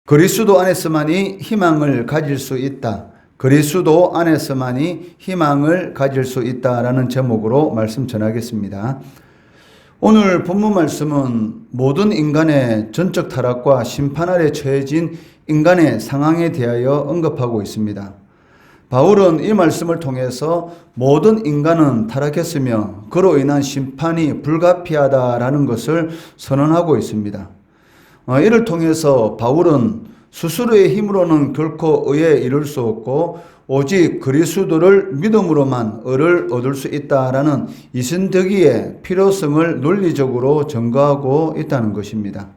그리스도 안에서만이 희망을 가질 수 있다. 그리스도 안에서만이 희망을 가질 수 있다라는 제목으로 말씀 전하겠습니다. 오늘 본문 말씀은 모든 인간의 전적 타락과 심판 아래 처해진 인간의 상황에 대하여 언급하고 있습니다. 바울은 이 말씀을 통해서 모든 인간은 타락했으며 그로 인한 심판이 불가피하다라는 것을 선언하고 있습니다. 이를 통해서 바울은 스스로의 힘으로는 결코 의에 이를 수 없고 오직 그리스도를 믿음으로만 의를 얻을 수 있다라는 이신득이의 필요성을 논리적으로 증거하고 있다는 것입니다.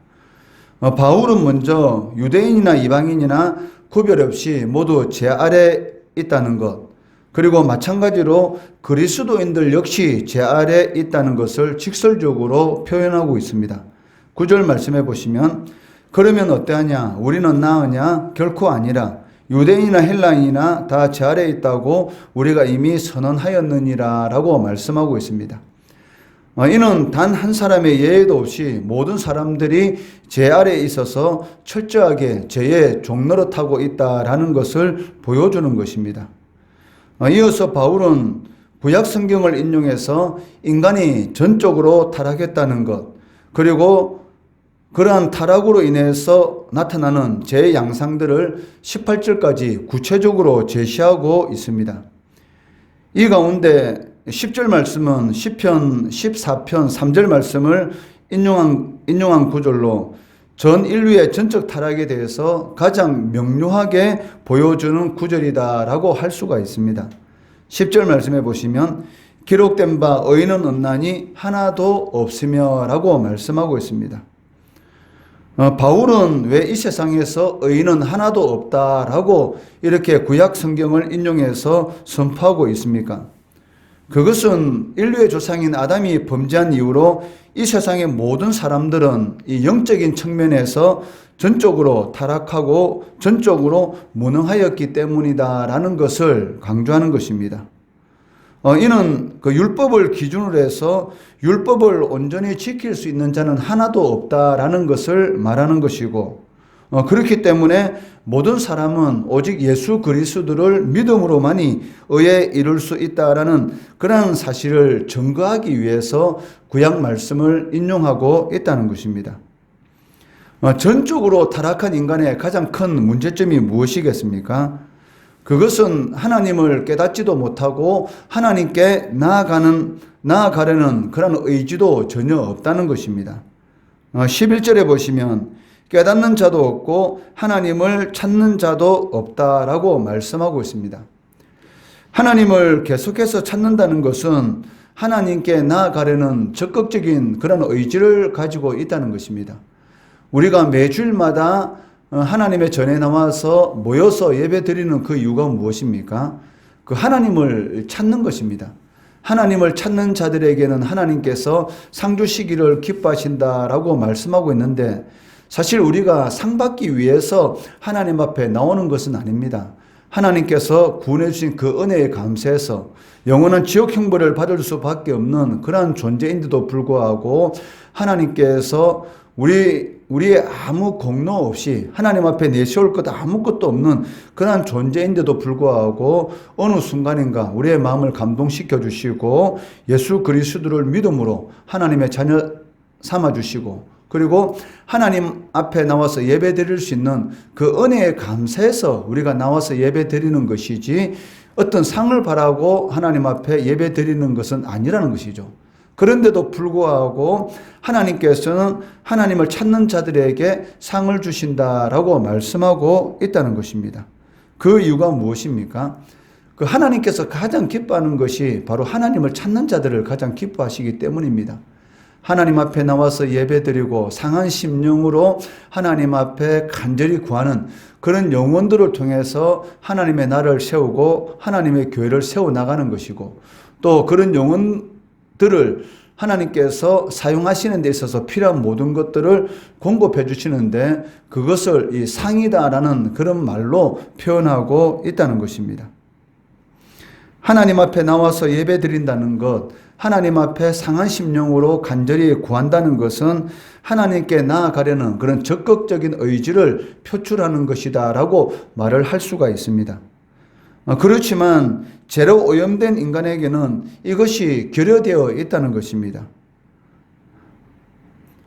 바울은 먼저 유대인이나 이방인이나 구별 없이 모두 제 아래 있다는 것, 그리고 마찬가지로 그리스도인들 역시 제 아래 있다는 것을 직설적으로 표현하고 있습니다. 9절 말씀해 보시면 그러면 어떠하냐? 우리는 나으냐? 결코 아니라 유대인이나 헬라인이나 다 제 아래에 있다고 우리가 이미 선언하였느니라 라고 말씀하고 있습니다. 이는 단 한 사람의 예외도 없이 모든 사람들이 제 아래에 있어서 철저하게 죄의 종노릇하고 있다라는 것을 보여주는 것입니다. 이어서 바울은 구약 성경을 인용해서 인간이 전적으로 타락했다는 것, 그리고 그러한 타락으로 인해서 나타나는 죄의 양상들을 18절까지 구체적으로 제시하고 있습니다. 이 가운데 10절 말씀은 시편 14편 3절 말씀을 인용한 구절로 전 인류의 전적 타락에 대해서 가장 명료하게 보여주는 구절이다라고 할 수가 있습니다. 10절 말씀해 보시면 기록된 바 의인은 없나니 하나도 없으며 라고 말씀하고 있습니다. 바울은 왜 이 세상에서 의인은 하나도 없다라고 이렇게 구약 성경을 인용해서 선포하고 있습니까? 그것은 인류의 조상인 아담이 범죄한 이후로 이 세상의 모든 사람들은 이 영적인 측면에서 전적으로 타락하고 전적으로 무능하였기 때문이다라는 것을 강조하는 것입니다. 이는 그 율법을 기준으로 해서 율법을 온전히 지킬 수 있는 자는 하나도 없다라는 것을 말하는 것이고, 그렇기 때문에 모든 사람은 오직 예수 그리스도를 믿음으로만이 의에 이룰 수 있다라는 그러한 사실을 증거하기 위해서 구약 말씀을 인용하고 있다는 것입니다. 전적으로 타락한 인간의 가장 큰 문제점이 무엇이겠습니까? 그것은 하나님을 깨닫지도 못하고 하나님께 나아가려는 그런 의지도 전혀 없다는 것입니다. 11절에 보시면 깨닫는 자도 없고 하나님을 찾는 자도 없다라고 말씀하고 있습니다. 하나님을 계속해서 찾는다는 것은 하나님께 나아가려는 적극적인 그런 의지를 가지고 있다는 것입니다. 우리가 매주일마다 하나님의 전에 나와서 모여서 예배 드리는 그 이유가 무엇입니까? 그 하나님을 찾는 것입니다. 하나님을 찾는 자들에게는 하나님께서 상 주시기를 기뻐하신다라고 말씀하고 있는데, 사실 우리가 상 받기 위해서 하나님 앞에 나오는 것은 아닙니다. 하나님께서 구원해 주신 그 은혜에 감사해서 영원한 지옥 형벌을 받을 수밖에 없는 그러한 존재인데도 불구하고 하나님께서 우리의 아무 공로 없이 하나님 앞에 내세울 것 아무것도 없는 그러한 존재인데도 불구하고 어느 순간인가 우리의 마음을 감동시켜 주시고 예수 그리스도를 믿음으로 하나님의 자녀 삼아 주시고, 그리고 하나님 앞에 나와서 예배 드릴 수 있는 그 은혜에 감사해서 우리가 나와서 예배 드리는 것이지 어떤 상을 바라고 하나님 앞에 예배 드리는 것은 아니라는 것이죠. 그런데도 불구하고 하나님께서는 하나님을 찾는 자들에게 상을 주신다라고 말씀하고 있다는 것입니다. 그 이유가 무엇입니까? 그 하나님께서 가장 기뻐하는 것이 바로 하나님을 찾는 자들을 가장 기뻐하시기 때문입니다. 하나님 앞에 나와서 예배드리고 상한 심령으로 하나님 앞에 간절히 구하는 그런 영혼들을 통해서 하나님의 나라를 세우고 하나님의 교회를 세워나가는 것이고, 또 그런 영혼들을 하나님께서 사용하시는 데 있어서 필요한 모든 것들을 공급해 주시는데 그것을 이 상이다라는 그런 말로 표현하고 있다는 것입니다. 하나님 앞에 나와서 예배 드린다는 것, 하나님 앞에 상한 심령으로 간절히 구한다는 것은 하나님께 나아가려는 그런 적극적인 의지를 표출하는 것이다 라고 말을 할 수가 있습니다. 그렇지만 죄로 오염된 인간에게는 이것이 결여되어 있다는 것입니다.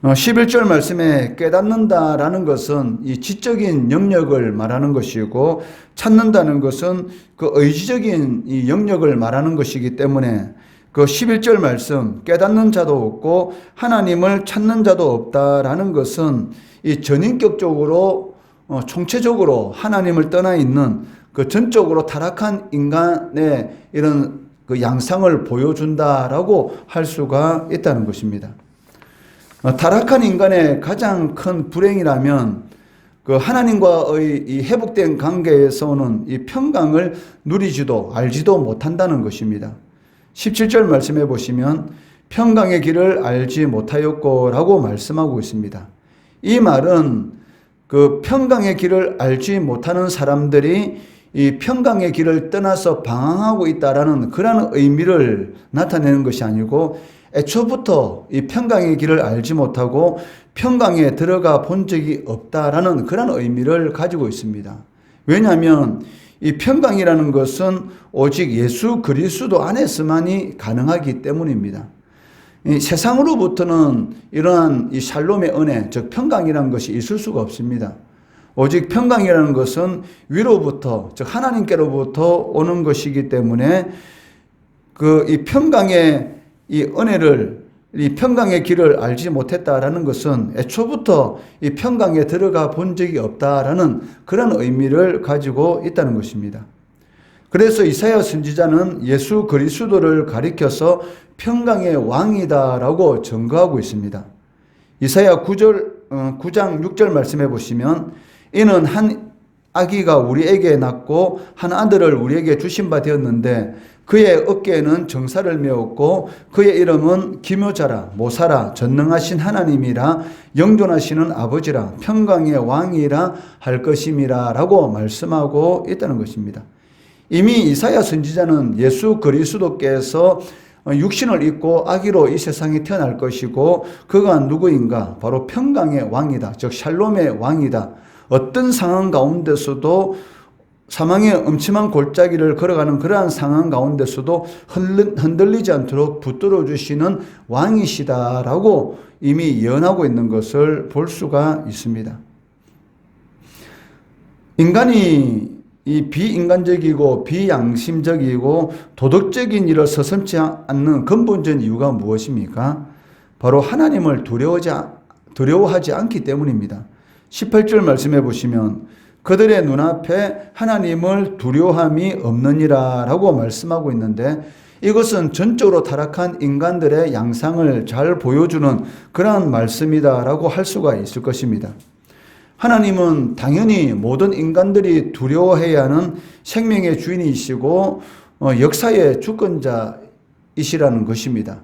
11절 말씀에 깨닫는다라는 것은 이 지적인 영역을 말하는 것이고, 찾는다는 것은 그 의지적인 이 영역을 말하는 것이기 때문에 그 11절 말씀, 깨닫는 자도 없고 하나님을 찾는 자도 없다라는 것은 이 전인격적으로 총체적으로 하나님을 떠나 있는 그 전적으로 타락한 인간의 이런 그 양상을 보여준다라고 할 수가 있다는 것입니다. 타락한 인간의 가장 큰 불행이라면 그 하나님과의 이 회복된 관계에서 오는 이 평강을 누리지도 알지도 못한다는 것입니다. 17절 말씀해 보시면 평강의 길을 알지 못하였고라고 말씀하고 있습니다. 이 말은 그 평강의 길을 알지 못하는 사람들이 이 평강의 길을 떠나서 방황하고 있다라는 그런 의미를 나타내는 것이 아니고, 애초부터 이 평강의 길을 알지 못하고 평강에 들어가 본 적이 없다라는 그런 의미를 가지고 있습니다. 왜냐하면 이 평강이라는 것은 오직 예수 그리스도 안에서만이 가능하기 때문입니다. 이 세상으로부터는 이러한 이 샬롬의 은혜, 즉 평강이라는 것이 있을 수가 없습니다. 오직 평강이라는 것은 위로부터, 즉 하나님께로부터 오는 것이기 때문에 그 이 평강의 이 은혜를, 이 평강의 길을 알지 못했다라는 것은 애초부터 이 평강에 들어가 본 적이 없다라는 그런 의미를 가지고 있다는 것입니다. 그래서 이사야 선지자는 예수 그리스도를 가리켜서 평강의 왕이다라고 증거하고 있습니다. 이사야 9장 6절 말씀해 보시면, 이는 한 아기가 우리에게 낳고 한 아들을 우리에게 주신 바 되었는데 그의 어깨에는 정사를 메었고 그의 이름은 기묘자라, 모사라, 전능하신 하나님이라, 영존하시는 아버지라, 평강의 왕이라 할 것임이라 라고 말씀하고 있다는 것입니다. 이미 이사야 선지자는 예수 그리스도께서 육신을 입고 아기로 이 세상에 태어날 것이고 그가 누구인가? 바로 평강의 왕이다. 즉 샬롬의 왕이다. 어떤 상황 가운데서도 사망의 음침한 골짜기를 걸어가는 그러한 상황 가운데서도 흔들리지 않도록 붙들어 주시는 왕이시다라고 이미 예언하고 있는 것을 볼 수가 있습니다. 인간이 이 비인간적이고 비양심적이고 도덕적인 일을 서슴지 않는 근본적인 이유가 무엇입니까? 바로 하나님을 두려워하지 않기 때문입니다. 18절 말씀해 보시면 그들의 눈앞에 하나님을 두려워함이 없느니라 라고 말씀하고 있는데, 이것은 전적으로 타락한 인간들의 양상을 잘 보여주는 그러한 말씀이다 라고 할 수가 있을 것입니다. 하나님은 당연히 모든 인간들이 두려워해야 하는 생명의 주인이시고 역사의 주권자이시라는 것입니다.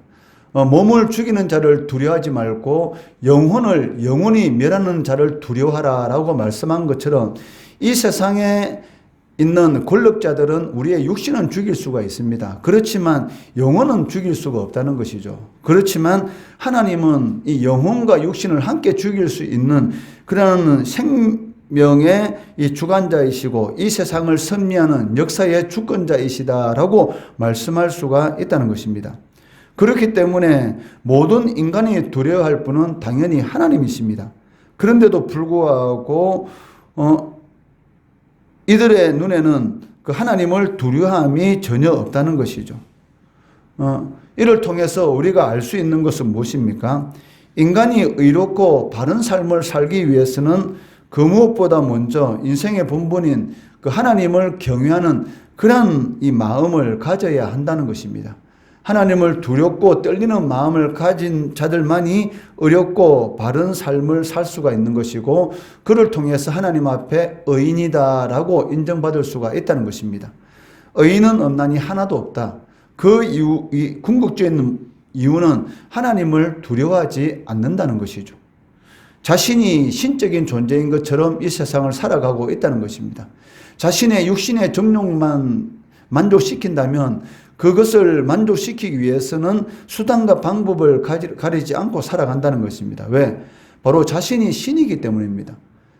몸을 죽이는 자를 두려워하지 말고 영혼이 멸하는 자를 두려워하라라고 말씀한 것처럼 이 세상에 있는 권력자들은 우리의 육신은 죽일 수가 있습니다. 그렇지만 영혼은 죽일 수가 없다는 것이죠. 그렇지만 하나님은 이 영혼과 육신을 함께 죽일 수 있는 그런 생명의 이 주관자이시고 이 세상을 섭리하는 역사의 주권자이시다라고 말씀할 수가 있다는 것입니다. 그렇기 때문에 모든 인간이 두려워할 분은 당연히 하나님이십니다. 그런데도 불구하고 이들의 눈에는 그 하나님을 두려워함이 전혀 없다는 것이죠. 이를 통해서 우리가 알 수 있는 것은 무엇입니까? 인간이 의롭고 바른 삶을 살기 위해서는 그 무엇보다 먼저 인생의 본분인 그 하나님을 경외하는 그런 이 마음을 가져야 한다는 것입니다. 하나님을 두렵고 떨리는 마음을 가진 자들만이 의롭고 바른 삶을 살 수가 있는 것이고 그를 통해서 하나님 앞에 의인이다라고 인정받을 수가 있다는 것입니다. 의인은 없나니 하나도 없다. 그 이유, 이 궁극적인 이유는 하나님을 두려워하지 않는다는 것이죠. 자신이 신적인 존재인 것처럼 이 세상을 살아가고 있다는 것입니다. 자신의 육신의 정욕만 만족시킨다면 그것을 만족시키기 위해서는 수단과 방법을 가리지 않고 살아간다는 것입니다. 왜? 바로 자신이 신이기 때문입니다.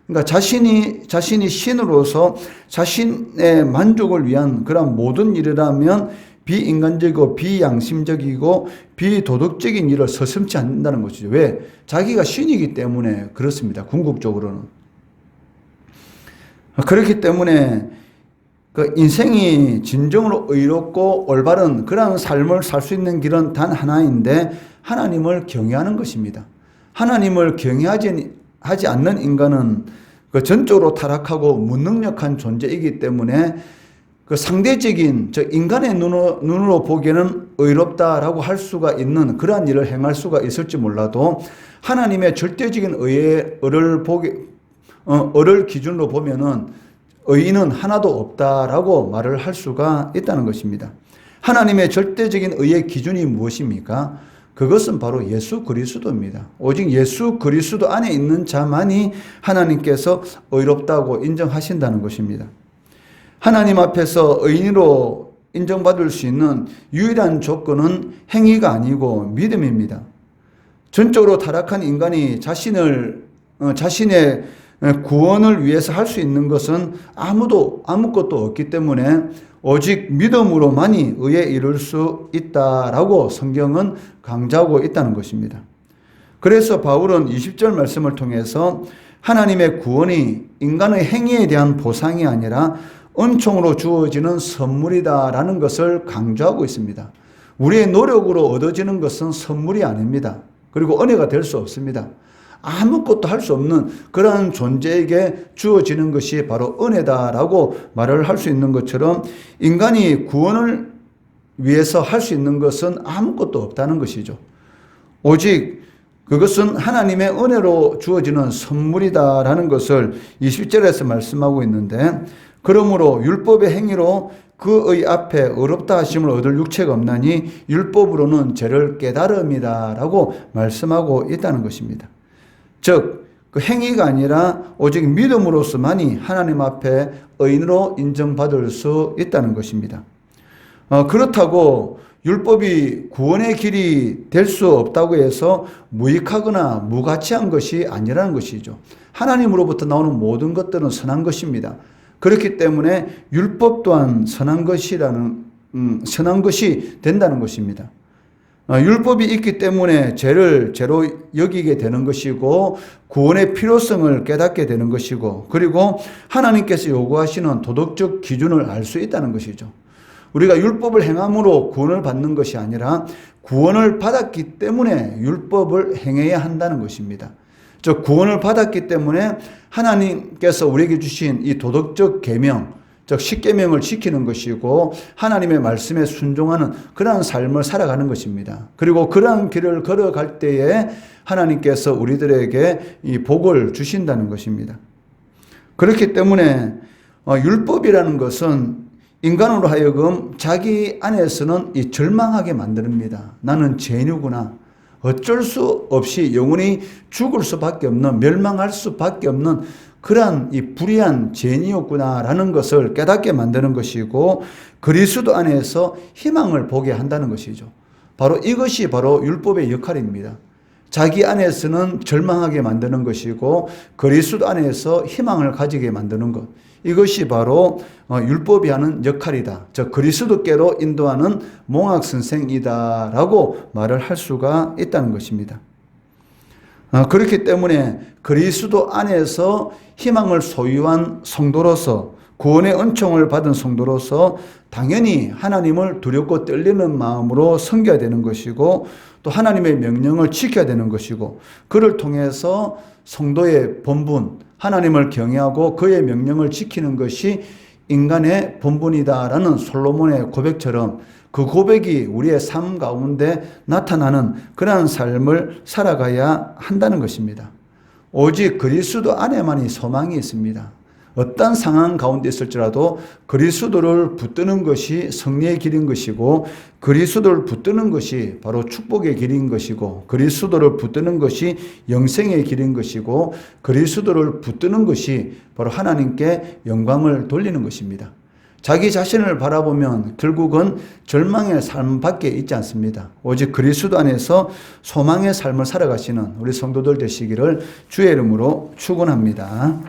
그러니까 자신이 신으로서 자신의 만족을 위한 그런 모든 일이라면 비인간적이고 비양심적이고 비도덕적인 일을 서슴지 않는다는 것이죠. 왜? 자기가 신이기 때문에 그렇습니다. 궁극적으로는. 그렇기 때문에 그 인생이 진정으로 의롭고 올바른 그런 삶을 살 수 있는 길은 단 하나인데 하나님을 경외하는 것입니다. 하나님을 경외하지 않는 인간은 그 전적으로 타락하고 무능력한 존재이기 때문에 그 상대적인 인간의 눈으로 보기에는 의롭다라고 할 수가 있는 그러한 일을 행할 수가 있을지 몰라도 하나님의 절대적인 의를 기준으로 보면은 의인은 하나도 없다라고 말을 할 수가 있다는 것입니다. 하나님의 절대적인 의의 기준이 무엇입니까? 그것은 바로 예수 그리스도입니다. 오직 예수 그리스도 안에 있는 자만이 하나님께서 의롭다고 인정하신다는 것입니다. 하나님 앞에서 의인으로 인정받을 수 있는 유일한 조건은 행위가 아니고 믿음입니다. 전적으로 타락한 인간이 자신의 구원을 위해서 할 수 있는 것은 아무것도 없기 때문에 오직 믿음으로만이 의에 이룰 수 있다라고 성경은 강조하고 있다는 것입니다. 그래서 바울은 20절 말씀을 통해서 하나님의 구원이 인간의 행위에 대한 보상이 아니라 은총으로 주어지는 선물이다라는 것을 강조하고 있습니다. 우리의 노력으로 얻어지는 것은 선물이 아닙니다. 그리고 은혜가 될 수 없습니다. 아무것도 할 수 없는 그런 존재에게 주어지는 것이 바로 은혜다라고 말을 할 수 있는 것처럼 인간이 구원을 위해서 할 수 있는 것은 아무것도 없다는 것이죠. 오직 그것은 하나님의 은혜로 주어지는 선물이다라는 것을 20절에서 말씀하고 있는데, 그러므로 율법의 행위로 그의 앞에 의롭다 하심을 얻을 육체가 없나니 율법으로는 죄를 깨달음이다라고 말씀하고 있다는 것입니다. 즉, 그 행위가 아니라 오직 믿음으로서만이 하나님 앞에 의인으로 인정받을 수 있다는 것입니다. 그렇다고 율법이 구원의 길이 될 수 없다고 해서 무익하거나 무가치한 것이 아니라는 것이죠. 하나님으로부터 나오는 모든 것들은 선한 것입니다. 그렇기 때문에 율법 또한 선한 것이 된다는 것입니다. 율법이 있기 때문에 죄를 죄로 여기게 되는 것이고 구원의 필요성을 깨닫게 되는 것이고, 그리고 하나님께서 요구하시는 도덕적 기준을 알 수 있다는 것이죠. 우리가 율법을 행함으로 구원을 받는 것이 아니라 구원을 받았기 때문에 율법을 행해야 한다는 것입니다. 즉, 구원을 받았기 때문에 하나님께서 우리에게 주신 이 도덕적 계명, 즉 십계명을 지키는 것이고 하나님의 말씀에 순종하는 그러한 삶을 살아가는 것입니다. 그리고 그러한 길을 걸어갈 때에 하나님께서 우리들에게 이 복을 주신다는 것입니다. 그렇기 때문에 율법이라는 것은 인간으로 하여금 자기 안에서는 이 절망하게 만듭니다. 나는 죄인이구나. 어쩔 수 없이 영원히 죽을 수밖에 없는, 멸망할 수밖에 없는 그러한 이 불의한 죄인이었구나라는 것을 깨닫게 만드는 것이고, 그리스도 안에서 희망을 보게 한다는 것이죠. 바로 이것이 바로 율법의 역할입니다. 자기 안에서는 절망하게 만드는 것이고 그리스도 안에서 희망을 가지게 만드는 것, 이것이 바로 율법이 하는 역할이다. 즉 그리스도께로 인도하는 몽학선생이다라고 말을 할 수가 있다는 것입니다. 그렇기 때문에 그리스도 안에서 희망을 소유한 성도로서, 구원의 은총을 받은 성도로서 당연히 하나님을 두렵고 떨리는 마음으로 섬겨야 되는 것이고, 또 하나님의 명령을 지켜야 되는 것이고, 그를 통해서 성도의 본분, 하나님을 경외하고 그의 명령을 지키는 것이 인간의 본분이다라는 솔로몬의 고백처럼 그 고백이 우리의 삶 가운데 나타나는 그러한 삶을 살아가야 한다는 것입니다. 오직 그리스도 안에만이 소망이 있습니다. 어떤 상황 가운데 있을지라도 그리스도를 붙드는 것이 승리의 길인 것이고, 그리스도를 붙드는 것이 바로 축복의 길인 것이고, 그리스도를 붙드는 것이 영생의 길인 것이고, 그리스도를 붙드는 것이 바로 하나님께 영광을 돌리는 것입니다. 자기 자신을 바라보면 결국은 절망의 삶밖에 있지 않습니다. 오직 그리스도 안에서 소망의 삶을 살아가시는 우리 성도들 되시기를 주의 이름으로 축원합니다.